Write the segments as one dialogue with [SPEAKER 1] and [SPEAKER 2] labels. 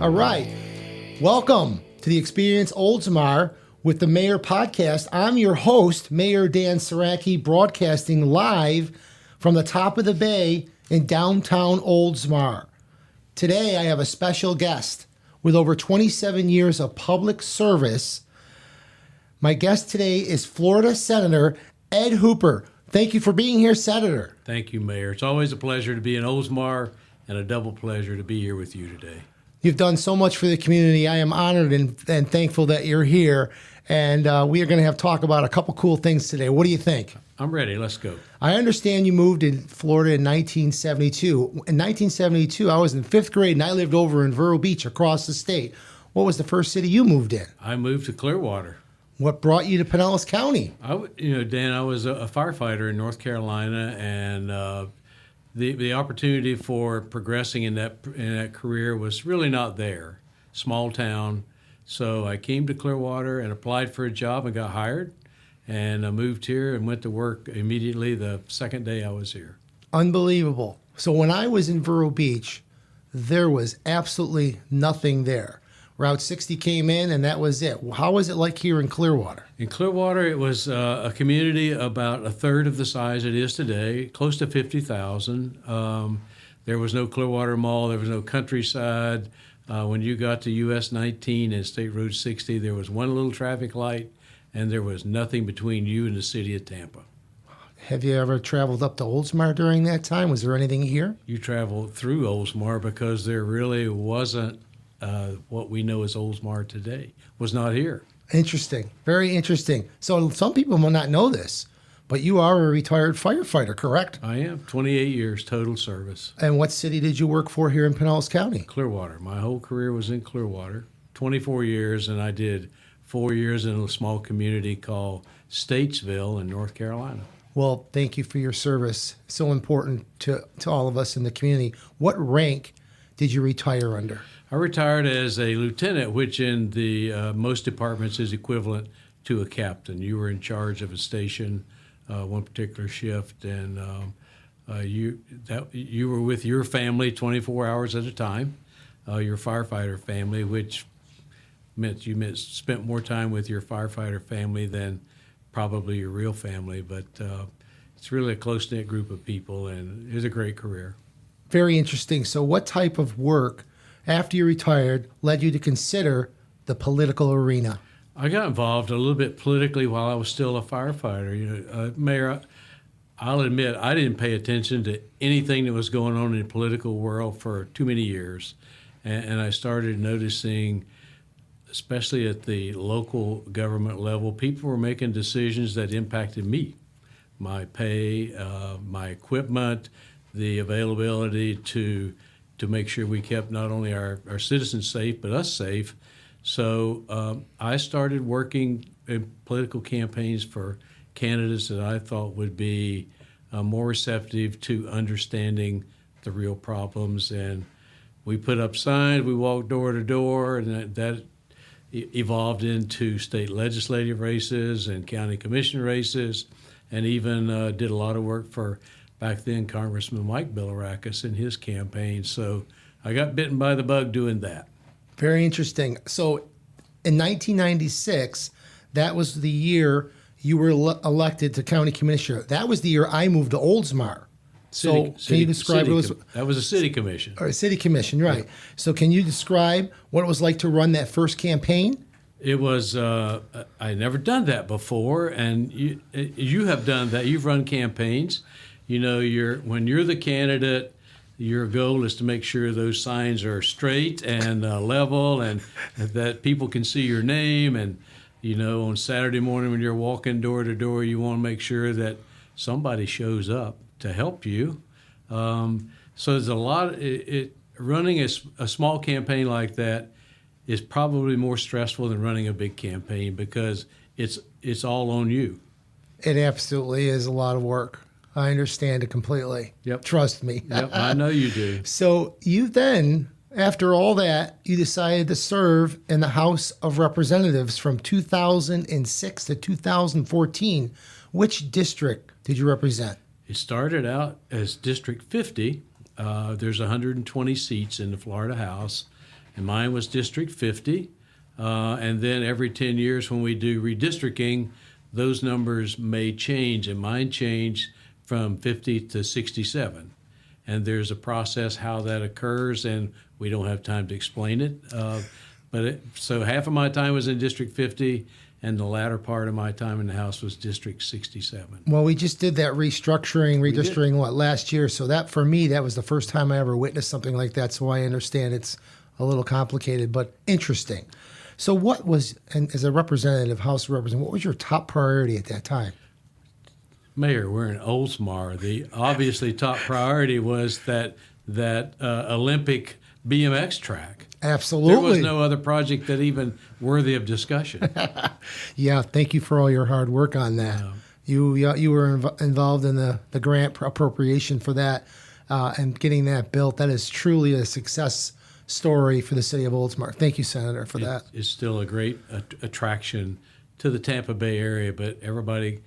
[SPEAKER 1] All right. Welcome to the Experience Oldsmar with the Mayor Podcast. I'm your host, Mayor Dan Saracki, broadcasting live from the top of the bay in downtown Oldsmar. Today, I have a special guest with over 27 years of public service. My guest today is Florida Senator Ed Hooper. Thank you for being here, Senator.
[SPEAKER 2] Thank you, Mayor. It's always a pleasure to be in Oldsmar and a double pleasure to be here with you today.
[SPEAKER 1] You've done so much for the community. I am honored and thankful that you're here. And we are going to have talk about a couple cool things today. What do you think?
[SPEAKER 2] I'm ready. Let's go.
[SPEAKER 1] I understand you moved in Florida in 1972. In 1972, I was in fifth grade and I lived over in Vero Beach across the state. What was the first city you moved in?
[SPEAKER 2] I moved to Clearwater.
[SPEAKER 1] What brought you to Pinellas County?
[SPEAKER 2] Dan, I was a firefighter in North Carolina, and the opportunity for progressing in that career was really not there. Small town. So I came to Clearwater and applied for a job and got hired. And I moved here and went to work immediately the second day I was here.
[SPEAKER 1] Unbelievable. So when I was in Vero Beach, there was absolutely nothing there. Route 60 came in, and that was it. How was it like here in Clearwater?
[SPEAKER 2] In Clearwater, it was a community about a third of the size it is today, close to 50,000. There was no Clearwater Mall. There was no Countryside. When you got to US 19 and State Road 60, there was one little traffic light, and there was nothing between you and the city of Tampa.
[SPEAKER 1] Have you ever traveled up to Oldsmar during that time? Was there anything here?
[SPEAKER 2] You traveled through Oldsmar because there really wasn't what we know as Oldsmar today. Was not here.
[SPEAKER 1] Interesting. Very interesting. So some people will not know this, but you are a retired firefighter, correct?
[SPEAKER 2] I am. 28 years total service.
[SPEAKER 1] And what city did you work for here in Pinellas County?
[SPEAKER 2] Clearwater. My whole career was in Clearwater. 24 years, and I did 4 years in a small community called Statesville in North Carolina.
[SPEAKER 1] Well, thank you for your service. So important to all of us in the community. What rank did you retire under?
[SPEAKER 2] I retired as a lieutenant, which in the most departments is equivalent to a captain. You were in charge of a station, one particular shift, and you were with your family 24 hours at a time, your firefighter family, which meant you spent more time with your firefighter family than probably your real family. But it's really a close-knit group of people, and it was a great career.
[SPEAKER 1] Very interesting. So what type of work, after you retired, led you to consider the political arena?
[SPEAKER 2] I got involved a little bit politically while I was still a firefighter. Mayor, I'll admit I didn't pay attention to anything that was going on in the political world for too many years. And I started noticing, especially at the local government level, people were making decisions that impacted me, my pay, my equipment, the availability to make sure we kept not only our citizens safe, but us safe. So I started working in political campaigns for candidates that I thought would be more receptive to understanding the real problems. And we put up signs, we walked door to door, and that evolved into state legislative races and county commission races, and even did a lot of work for back then Congressman Mike Bilirakis in his campaign. So I got bitten by the bug doing that.
[SPEAKER 1] Very interesting. So in 1996, that was the year you were elected to county commissioner. That was the year I moved to Oldsmar. Can you describe what it was?
[SPEAKER 2] That was a city commission.
[SPEAKER 1] Or a city commission, right. Yeah. So can you describe what it was like to run that first campaign?
[SPEAKER 2] It was, I never done that before, and you have done that. You've run campaigns. You know, when you're the candidate, your goal is to make sure those signs are straight and level, and that people can see your name. And, you know, on Saturday morning when you're walking door to door, you want to make sure that somebody shows up to help you. So there's a lot. Running a small campaign like that is probably more stressful than running a big campaign because it's all on you.
[SPEAKER 1] It absolutely is a lot of work. I understand it completely.
[SPEAKER 2] Yep.
[SPEAKER 1] Trust me.
[SPEAKER 2] Yep, I know you do.
[SPEAKER 1] So you then, after all that, you decided to serve in the House of Representatives from 2006 to 2014. Which district did you represent?
[SPEAKER 2] It started out as District 50. There's 120 seats in the Florida House. and mine was District 50. And then every 10 years when we do redistricting, those numbers may change, and mine changed from 50 to 67. And there's a process how that occurs, and we don't have time to explain it. So half of my time was in District 50, and the latter part of my time in the House was District 67.
[SPEAKER 1] Well, we just did that redistricting, last year. So that, for me, that was the first time I ever witnessed something like that. So I understand it's a little complicated, but interesting. So what was, and as a representative, House representative, what was your top priority at that time?
[SPEAKER 2] Mayor, we're in Oldsmar. The obviously top priority was that Olympic BMX track.
[SPEAKER 1] Absolutely.
[SPEAKER 2] There was no other project that even worthy of discussion.
[SPEAKER 1] Yeah, thank you for all your hard work on that. You were involved in the grant appropriation for that and getting that built. That is truly a success story for the city of Oldsmar. Thank you, Senator, for that.
[SPEAKER 2] It's still a great attraction to the Tampa Bay area, but everybody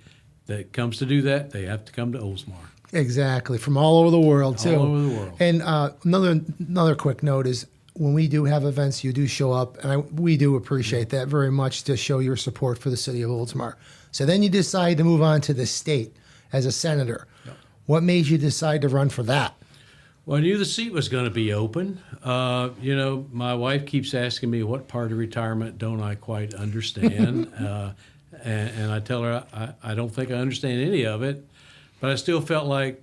[SPEAKER 2] that comes to do that, they have to come to Oldsmar.
[SPEAKER 1] Exactly, from all over the world, too.
[SPEAKER 2] All over the world.
[SPEAKER 1] And another quick note is, when we do have events, you do show up, and we do appreciate that very much to show your support for the city of Oldsmar. So then you decide to move on to the state as a senator. Yep. What made you decide to run for that?
[SPEAKER 2] Well, I knew the seat was going to be open. My wife keeps asking me, what part of retirement don't I quite understand? And I tell her I don't think I understand any of it, but I still felt like,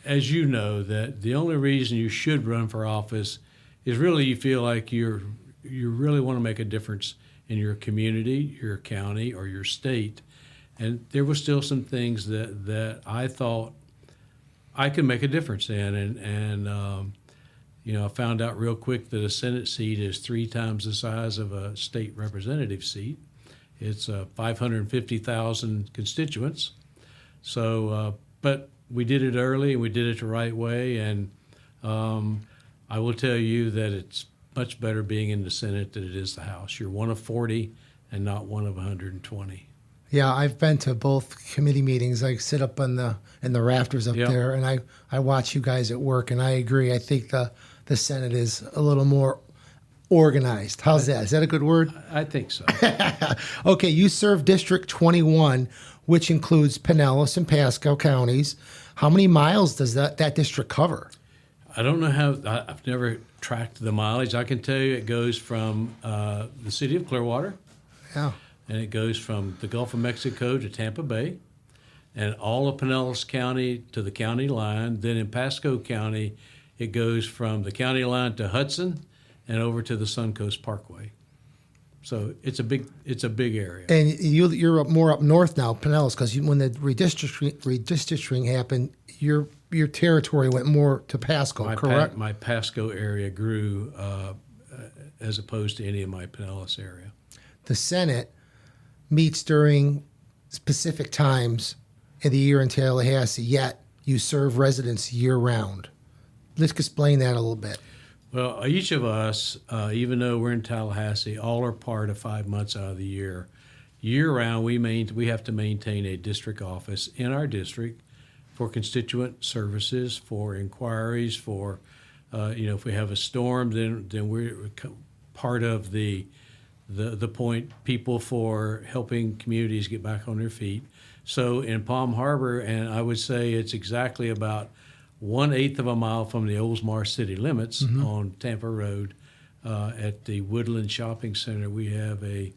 [SPEAKER 2] as you know, that the only reason you should run for office is really you feel like you really want to make a difference in your community, your county, or your state. And there were still some things that I thought I could make a difference in. And I found out real quick that a Senate seat is 3 times the size of a state representative seat. It's 550,000 constituents. So, but we did it early, and we did it the right way. And I will tell you that it's much better being in the Senate than it is the House. You're one of 40 and not one of 120.
[SPEAKER 1] Yeah, I've been to both committee meetings. I sit up in the rafters up there, and I watch you guys at work, and I agree. I think the Senate is a little more organized. How's that? Is that a good word?
[SPEAKER 2] I think so.
[SPEAKER 1] Okay, you serve District 21, which includes Pinellas and Pasco counties. How many miles does that district cover?
[SPEAKER 2] I don't know I've never tracked the mileage. I can tell you it goes from the city of Clearwater.
[SPEAKER 1] Yeah.
[SPEAKER 2] And it goes from the Gulf of Mexico to Tampa Bay, and all of Pinellas County to the county line. Then in Pasco County, it goes from the county line to Hudson and over to the Suncoast Parkway. So it's a big area.
[SPEAKER 1] And you're more up north now, Pinellas, because when the redistricting happened, your territory went more to Pasco, correct?
[SPEAKER 2] My Pasco area grew as opposed to any of my Pinellas area.
[SPEAKER 1] The Senate meets during specific times in the year in Tallahassee, yet you serve residents year-round. Let's explain that a little bit.
[SPEAKER 2] Well, each of us, even though we're in Tallahassee, all are part of 5 months out of the year. Year-round, we have to maintain a district office in our district for constituent services, for inquiries, for, if we have a storm, then we're part of the point people for helping communities get back on their feet. So in Palm Harbor, and I would say it's exactly about 1/8 of a mile from the Oldsmar city limits on Tampa Road at the Woodland Shopping Center, we have a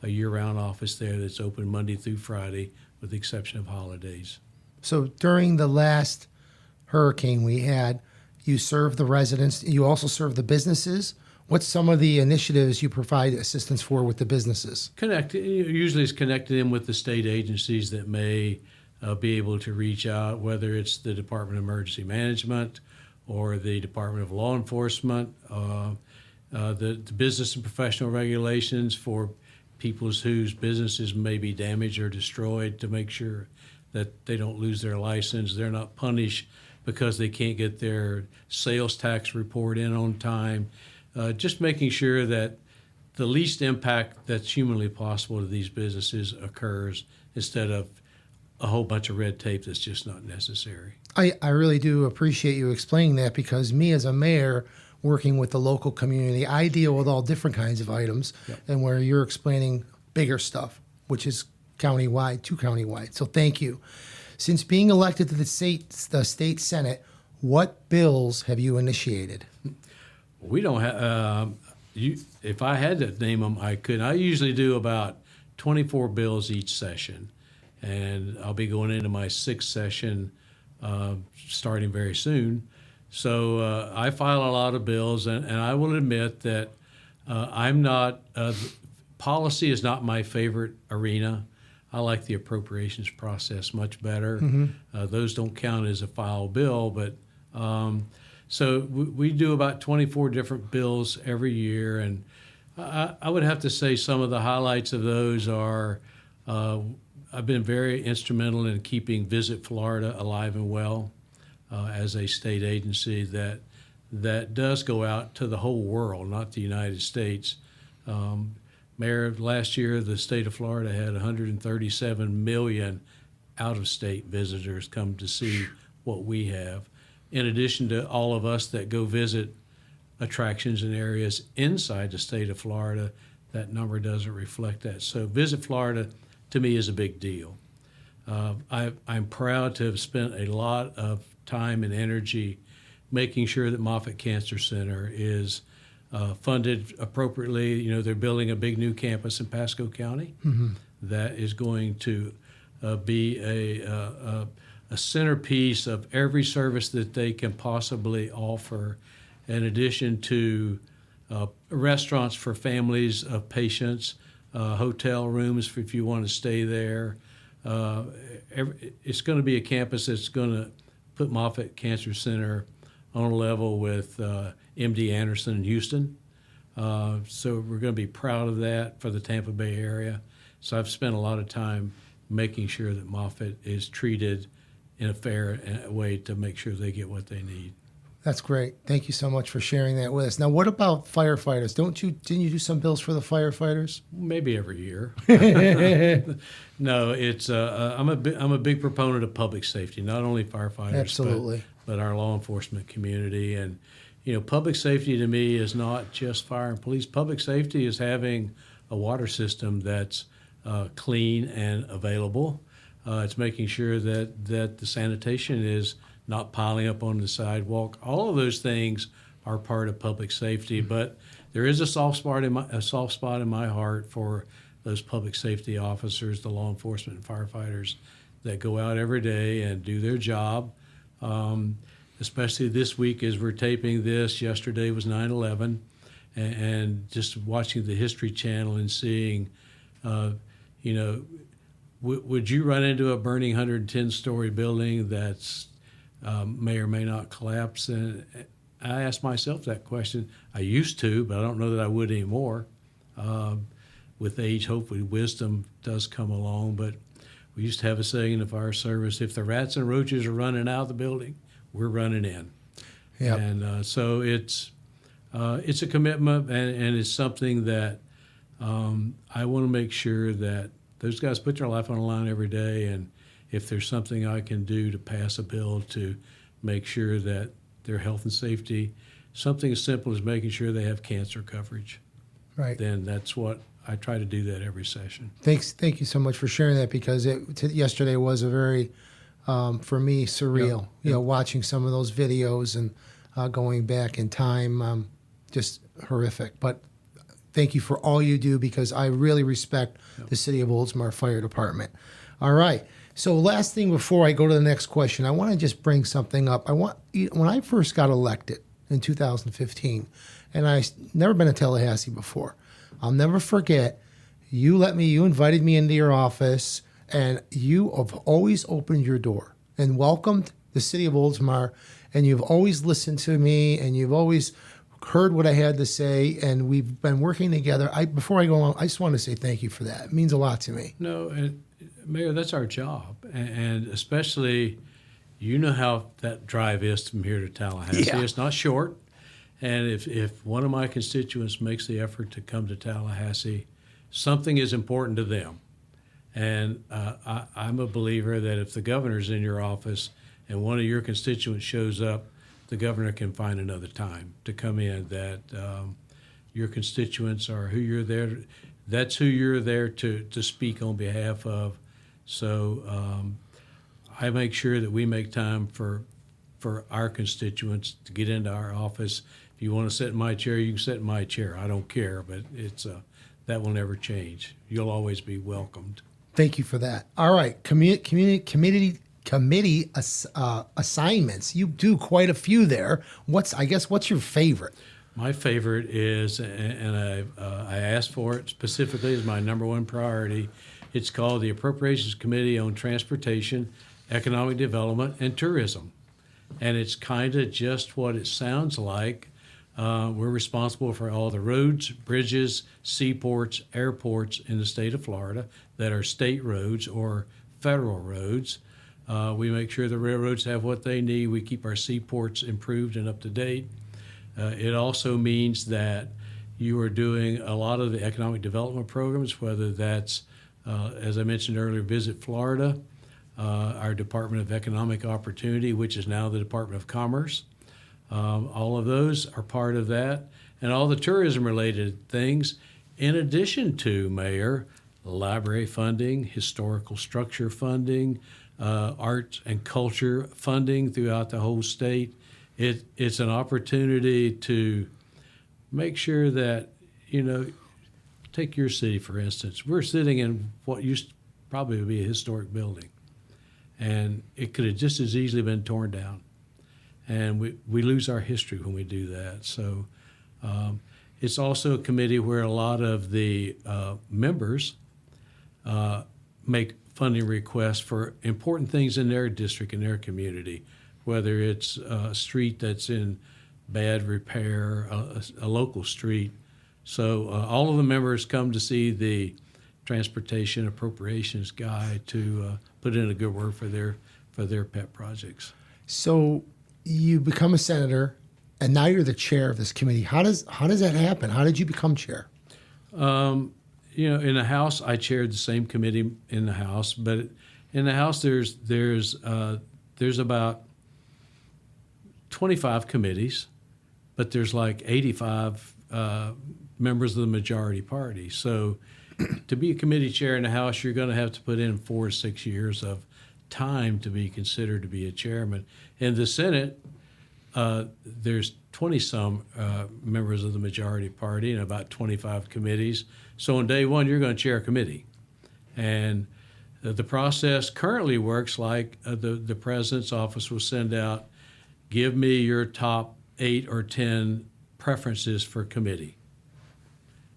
[SPEAKER 2] year-round office there that's open Monday through Friday with the exception of holidays. So
[SPEAKER 1] during the last hurricane we had, you served the residents, you also served the businesses. What's some of the initiatives you provide assistance for with the businesses?
[SPEAKER 2] Usually it's connecting them with the state agencies that may be able to reach out, whether it's the Department of Emergency Management or the Department of Law Enforcement, the business and professional regulations for people whose businesses may be damaged or destroyed, to make sure that they don't lose their license, they're not punished because they can't get their sales tax report in on time. Just making sure that the least impact that's humanly possible to these businesses occurs instead of a whole bunch of red tape that's just not necessary.
[SPEAKER 1] I really do appreciate you explaining that, because me as a mayor, working with the local community. I deal with all different kinds of items, and where you're explaining bigger stuff, which is countywide to countywide. So thank you. Since being elected to the state Senate, what bills have you initiated?
[SPEAKER 2] We don't have. If I had to name them, I could. I usually do about 24 bills each session, and I'll be going into my sixth session starting very soon. So I file a lot of bills, and I will admit that I'm not. Policy is not my favorite arena. I like the appropriations process much better. Those don't count as a file bill, but so we do about 24 different bills every year, and I would have to say some of the highlights of those are I've been very instrumental in keeping Visit Florida alive and well as a state agency that does go out to the whole world, not the United States. Mayor, last year the state of Florida had 137 million out-of-state visitors come to see what we have, in addition to all of us that go visit attractions and areas inside the state of Florida. That number doesn't reflect that. So Visit Florida, to me, is a big deal. I'm proud to have spent a lot of time and energy making sure that Moffitt Cancer Center is funded appropriately. You know, they're building a big new campus in Pasco County that is going to be a centerpiece of every service that they can possibly offer, in addition to restaurants for families of patients, hotel rooms if you want to stay there. It's going to be a campus that's going to put Moffitt Cancer Center on a level with MD Anderson in Houston. So we're going to be proud of that for the Tampa Bay area. So I've spent a lot of time making sure that Moffitt is treated in a fair way to make sure they get what they need.
[SPEAKER 1] That's great. Thank you so much for sharing that with us. Now, what about firefighters? Didn't you do some bills for the firefighters?
[SPEAKER 2] Maybe every year. No, it's I'm a big proponent of public safety, not only firefighters,
[SPEAKER 1] Absolutely.
[SPEAKER 2] but our law enforcement community. And you know, public safety to me is not just fire and police. Public safety is having a water system that's clean and available. It's making sure that the sanitation is not piling up on the sidewalk. All of those things are part of public safety, but there is a soft spot in my heart for those public safety officers, the law enforcement and firefighters that go out every day and do their job. Especially this week as we're taping this. Yesterday was 9/11, and just watching the History Channel and seeing, you know, would you run into a burning 110-story building that's may or may not collapse? And I ask myself that question. I used to, but I don't know that I would anymore. With age, hopefully wisdom does come along. But we used to have a saying in the fire service, if the rats and roaches are running out of the building, we're running in. Yep. And so it's a commitment, and it's something that I want to make sure that those guys put their life on the line every day, and if there's something I can do to pass a bill to make sure that their health and safety, something as simple as making sure they have cancer coverage,
[SPEAKER 1] right?
[SPEAKER 2] Then that's what I try to do that every session.
[SPEAKER 1] Thank you so much for sharing that, because yesterday was a very, for me, surreal.
[SPEAKER 2] Yep.
[SPEAKER 1] You know, watching some of those videos and going back in time, just horrific. But thank you for all you do, because I really respect the City of Oldsmar Fire Department. All right. So last thing before I go to the next question, I want to just bring something up. When I first got elected in 2015, and I never been to Tallahassee before, I'll never forget, you invited me into your office, and you have always opened your door and welcomed the City of Oldsmar, and you've always listened to me, and you've always heard what I had to say, and we've been working together. Before I go on, I just want to say thank you for that. It means a lot to me.
[SPEAKER 2] No, and Mayor, that's our job, and especially, you know how that drive is from here to Tallahassee.
[SPEAKER 1] Yeah.
[SPEAKER 2] It's not short, and if one of my constituents makes the effort to come to Tallahassee, something is important to them. And I'm a believer that if the governor's in your office and one of your constituents shows up, the governor can find another time to come in, that your constituents are who you're there. That's who you're there to speak on behalf of. So I make sure that we make time for our constituents to get into our office. If you want to sit in my chair, you can sit in my chair. I don't care, but it's that will never change. You'll always be welcomed.
[SPEAKER 1] Thank you for that. All right, committee assignments. You do quite a few there. What's your favorite?
[SPEAKER 2] My favorite is, and I asked for it specifically as my number one priority. It's called the Appropriations Committee on Transportation, Economic Development, and Tourism. And it's kind of just what it sounds like. We're responsible for all the roads, bridges, seaports, airports in the state of Florida that are state roads or federal roads. We make sure the railroads have what they need. We keep our seaports improved and up to date. It also means that you are doing a lot of the economic development programs, whether that's, as I mentioned earlier, Visit Florida, our Department of Economic Opportunity, which is now the Department of Commerce. All of those are part of that, and all the tourism-related things, in addition to, Mayor, library funding, historical structure funding, art and culture funding throughout the whole state. It's an opportunity to make sure that, take your city, for instance. We're sitting in what used to probably be a historic building, and it could have just as easily been torn down. And we lose our history when we do that. So it's also a committee where a lot of the members make funding requests for important things in their district, in their community, whether it's a street that's in bad repair, a local street. So all of the members come to see the Transportation Appropriations Guy to put in a good word for their pet projects.
[SPEAKER 1] So you become a senator, and now you're the chair of this committee. How does that happen? How did you become chair?
[SPEAKER 2] In the House, I chaired the same committee in the House, but in the House, there's about 25 committees, but there's like 85 members of the majority party. So to be a committee chair in the House, you're going to have to put in 4 to 6 years of time to be considered to be a chairman. In the Senate, there's 20-some members of the majority party and about 25 committees. So on day one, you're going to chair a committee. And the process currently works like the president's office will send out, give me your top 8 or 10 preferences for committee.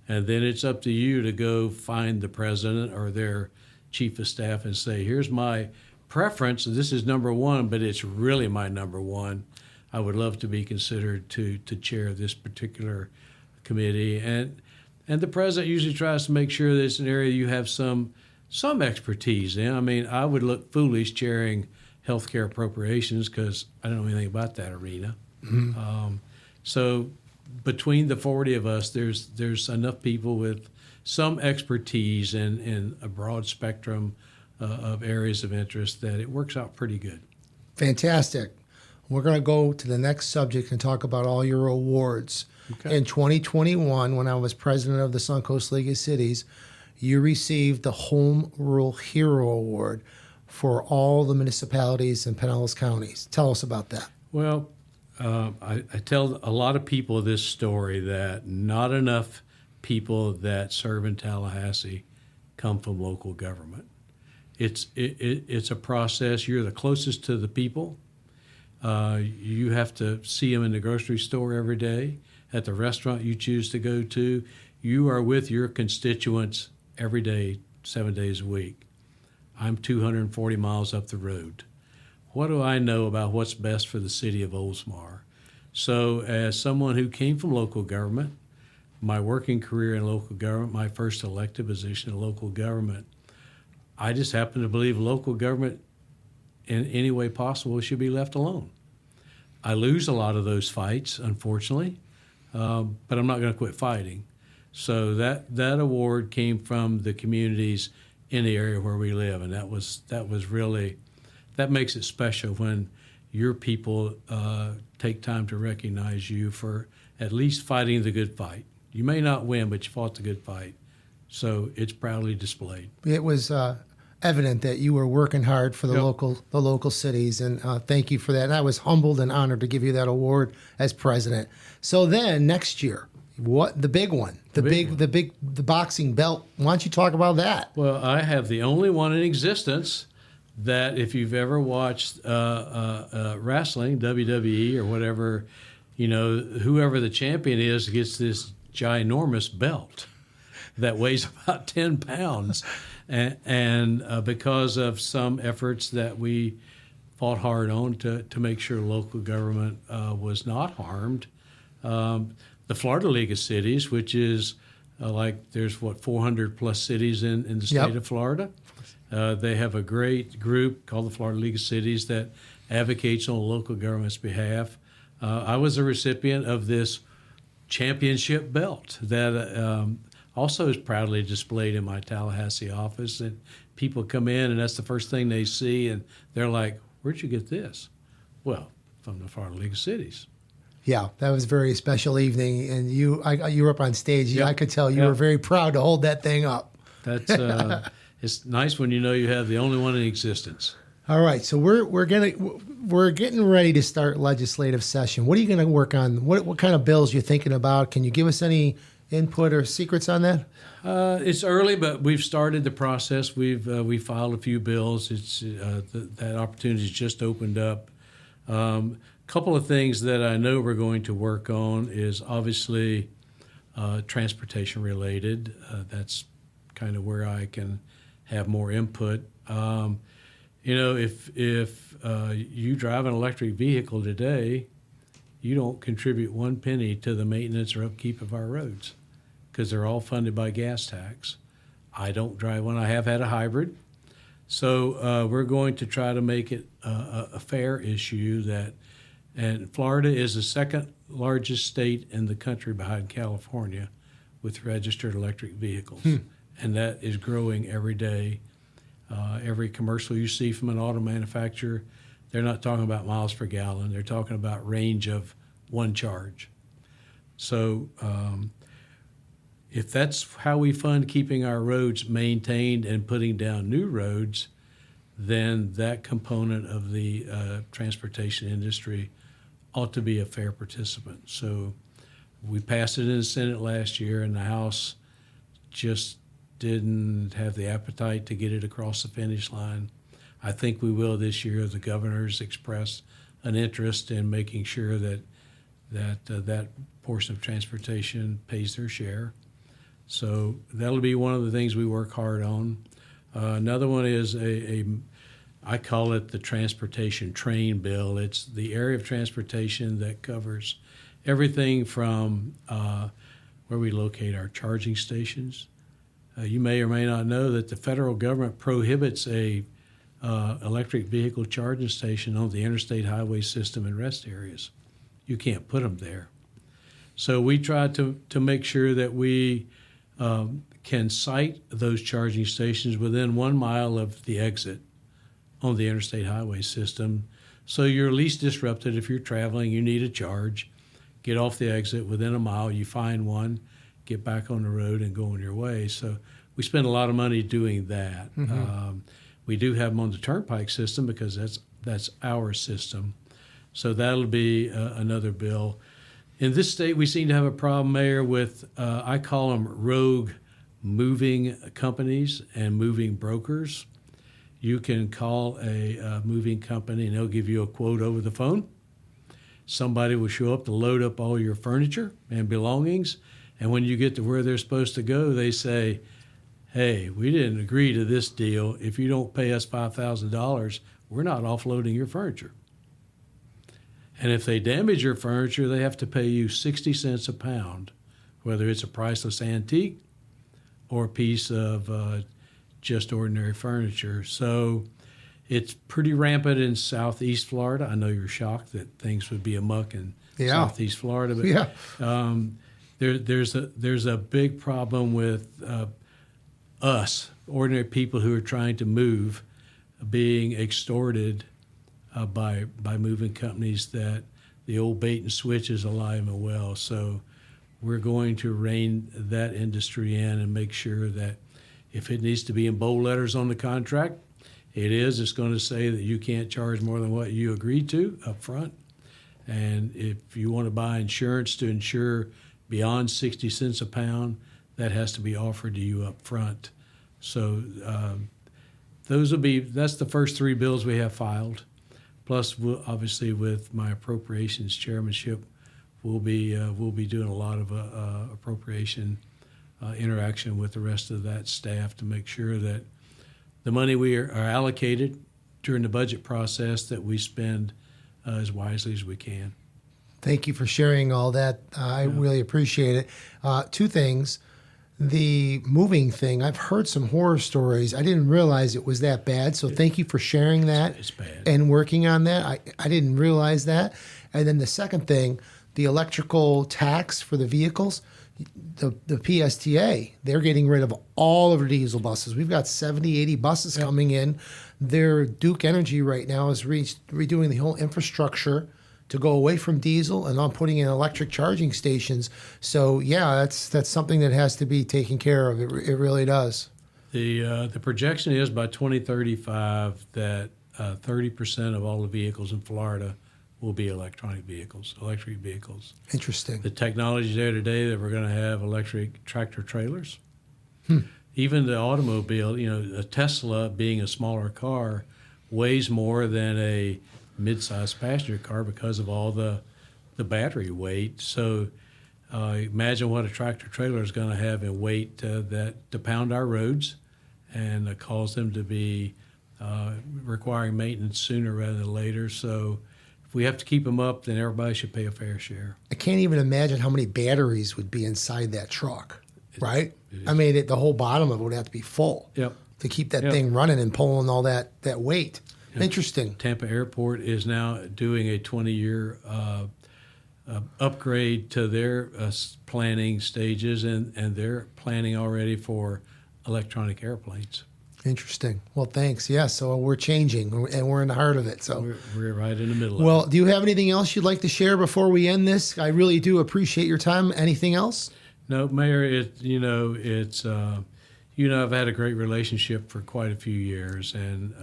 [SPEAKER 2] And then it's up to you to go find the president or their chief of staff and say, here's my preference. This is number one, but it's really my number one. I would love to be considered to chair this particular committee. And the president usually tries to make sure that it's an area you have some expertise in. I mean, I would look foolish chairing healthcare appropriations because I don't know anything about that arena. Mm-hmm. So between the 40 of us, there's enough people with some expertise in a broad spectrum of areas of interest that it works out pretty good.
[SPEAKER 1] Fantastic. We're going to go to the next subject and talk about all your awards. Okay. In 2021, when I was president of the Suncoast League of Cities, you received the Home Rule Hero Award for all the municipalities in Pinellas counties. Tell us about that.
[SPEAKER 2] Well, I tell a lot of people this story that not enough people that serve in Tallahassee come from local government. It's a process. You're the closest to the people. You have to see them in the grocery store every day, at the restaurant you choose to go to. You are with your constituents every day, 7 days a week. I'm 240 miles up the road. What do I know about what's best for the city of Oldsmar? So as someone who came from local government, my working career in local government, my first elected position in local government, I just happen to believe local government in any way possible should be left alone. I lose a lot of those fights, unfortunately, but I'm not going to quit fighting. So that award came from the communities in the area where we live, and that was really, that makes it special when your people take time to recognize you for at least fighting the good fight. You may not win, but you fought the good fight. So it's proudly displayed.
[SPEAKER 1] It was evident that you were working hard for the
[SPEAKER 2] Yep.
[SPEAKER 1] local cities, and thank you for that. And I was humbled and honored to give you that award as president. So then next year, what the big one, the boxing belt? Why don't you talk about that?
[SPEAKER 2] Well, I have the only one in existence that if you've ever watched wrestling, WWE or whatever, whoever the champion is gets this ginormous belt that weighs about 10 pounds. And because of some efforts that we fought hard on to make sure local government was not harmed, the Florida League of Cities, which is there's 400 plus cities in the state
[SPEAKER 1] Yep.
[SPEAKER 2] of Florida. They have a great group called the Florida League of Cities that advocates on local government's behalf. I was a recipient of this championship belt that also is proudly displayed in my Tallahassee office. And people come in, and that's the first thing they see, and they're like, "Where'd you get this?" Well, from the Florida League of Cities.
[SPEAKER 1] Yeah, that was a very special evening, and you were up on stage.
[SPEAKER 2] Yep.
[SPEAKER 1] I could tell you
[SPEAKER 2] Yep.
[SPEAKER 1] were very proud to hold that thing up.
[SPEAKER 2] That's it's nice when you know you have the only one in existence.
[SPEAKER 1] All right, so we're getting ready to start legislative session. What are you going to work on? What kind of bills you're thinking about? Can you give us any input or secrets on that?
[SPEAKER 2] It's early, but we've started the process. We filed a few bills. It's that opportunity's just opened up. Couple of things that I know we're going to work on is obviously transportation related. That's kind of where I can have more input. If you drive an electric vehicle today, you don't contribute one penny to the maintenance or upkeep of our roads because they're all funded by gas tax. I don't drive one. I have had a hybrid. So we're going to try to make it a fair issue and Florida is the second largest state in the country behind California with registered electric vehicles. And that is growing every day. Every commercial you see from an auto manufacturer, they're not talking about miles per gallon. They're talking about range of one charge. So if that's how we fund keeping our roads maintained and putting down new roads, then that component of the transportation industry ought to be a fair participant. So we passed it in the Senate last year, and the House just didn't have the appetite to get it across the finish line. I think we will this year. The governor's expressed an interest in making sure that portion of transportation pays their share. So that'll be one of the things we work hard on. Another one is I call it the transportation train bill. It's the area of transportation that covers everything from where we locate our charging stations. You may or may not know that the federal government prohibits a electric vehicle charging station on the interstate highway system and rest areas. You can't put them there. So we try to make sure that we can site those charging stations within 1 mile of the exit on the interstate highway system. So you're least disrupted if you're traveling, you need a charge, get off the exit within a mile, you find one, get back on the road and go on your way. So we spend a lot of money doing that.
[SPEAKER 1] Mm-hmm.
[SPEAKER 2] We do have them on the turnpike system because that's our system. So that'll be another bill. In this state, we seem to have a problem, Mayor, with, I call them rogue moving companies and moving brokers. You can call a moving company and they'll give you a quote over the phone. Somebody will show up to load up all your furniture and belongings. And when you get to where they're supposed to go, they say, "Hey, we didn't agree to this deal. If you don't pay us $5,000, we're not offloading your furniture." And if they damage your furniture, they have to pay you 60 cents a pound, whether it's a priceless antique or a piece of just ordinary furniture. So it's pretty rampant in Southeast Florida. I know you're shocked that things would be amuck in Southeast Florida, but there's a big problem with us, ordinary people who are trying to move, being extorted by moving companies that the old bait and switch is alive and well. So we're going to rein that industry in and make sure that if it needs to be in bold letters on the contract, it is. It's going to say that you can't charge more than what you agreed to up front. And if you want to buy insurance to insure beyond 60 cents a pound, that has to be offered to you up front. So that's the first 3 bills we have filed. Plus, obviously, with my appropriations chairmanship, we'll be doing a lot of appropriation interaction with the rest of that staff to make sure that the money we are allocated during the budget process, that we spend as wisely as we can.
[SPEAKER 1] Thank you for sharing all that. I really appreciate it. 2 things. The moving thing, I've heard some horror stories. I didn't realize it was that bad, so thank you for sharing that.
[SPEAKER 2] It's bad.
[SPEAKER 1] And working on that. I didn't realize that. And then the second thing, the electrical tax for the vehicles, the PSTA, they're getting rid of all of the diesel buses. We've got 70, 80 buses coming in. Their Duke Energy right now is redoing the whole infrastructure to go away from diesel and on putting in electric charging stations. So yeah, that's something that has to be taken care of. It really does.
[SPEAKER 2] The projection is by 2035 that 30% of all the vehicles in Florida will be electric vehicles.
[SPEAKER 1] Interesting.
[SPEAKER 2] The technology there today that we're going to have electric tractor trailers. Even the automobile, a Tesla being a smaller car weighs more than a mid-sized passenger car because of all the battery weight. So imagine what a tractor trailer is going to have in weight to pound our roads and cause them to be requiring maintenance sooner rather than later. So if we have to keep them up, then everybody should pay a fair share.
[SPEAKER 1] I can't even imagine how many batteries would be inside that truck, right? I mean, the whole bottom of it would have to be full to keep that thing running and pulling all that weight. Interesting.
[SPEAKER 2] Tampa Airport is now doing a 20-year upgrade to their planning stages, and they're planning already for electronic airplanes.
[SPEAKER 1] Interesting. Well, thanks. Yeah, so we're changing, and we're in the heart of it. So
[SPEAKER 2] we're right in the middle of it.
[SPEAKER 1] Well, do you have anything else you'd like to share before we end this? I really do appreciate your time. Anything else?
[SPEAKER 2] No, Mayor, I've had a great relationship for quite a few years, and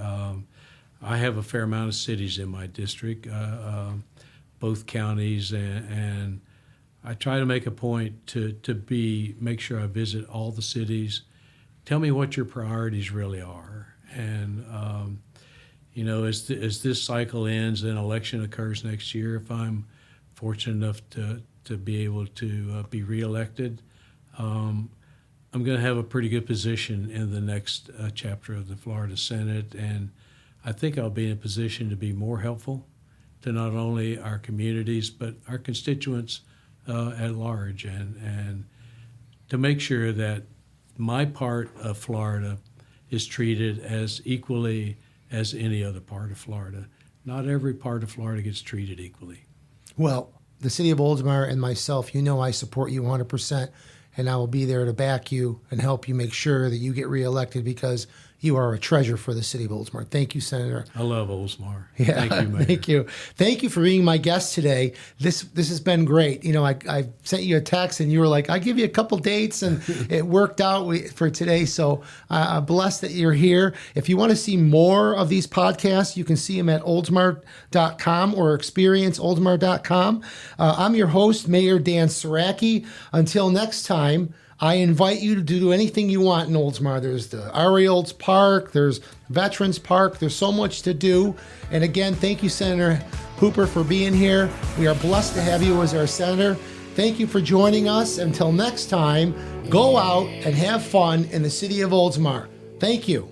[SPEAKER 2] I have a fair amount of cities in my district, both counties, and I try to make a point to make sure I visit all the cities. Tell me what your priorities really are, and as this cycle ends and election occurs next year, if I'm fortunate enough to be able to be reelected, I'm going to have a pretty good position in the next chapter of the Florida Senate, and I think I'll be in a position to be more helpful to not only our communities but our constituents at large, and to make sure that my part of Florida is treated as equally as any other part of Florida. Not every part of Florida gets treated equally.
[SPEAKER 1] Well, the city of Oldsmar and myself, I support you 100%, and I will be there to back you and help you make sure that you get reelected because you are a treasure for the city of Oldsmar. Thank you, Senator.
[SPEAKER 2] I love Oldsmar.
[SPEAKER 1] Yeah,
[SPEAKER 2] thank you, Mayor.
[SPEAKER 1] Thank you. Thank you for being my guest today. This has been great. I sent you a text and you were like, I'll give you a couple dates, and it worked out for today. So I'm blessed that you're here. If you want to see more of these podcasts, you can see them at oldsmar.com or experienceoldsmar.com. I'm your host, Mayor Dan Saracki. Until next time, I invite you to do anything you want in Oldsmar. There's the Ari Olds Park, there's Veterans Park, there's so much to do. And again, thank you, Senator Hooper, for being here. We are blessed to have you as our senator. Thank you for joining us. Until next time, go out and have fun in the city of Oldsmar. Thank you.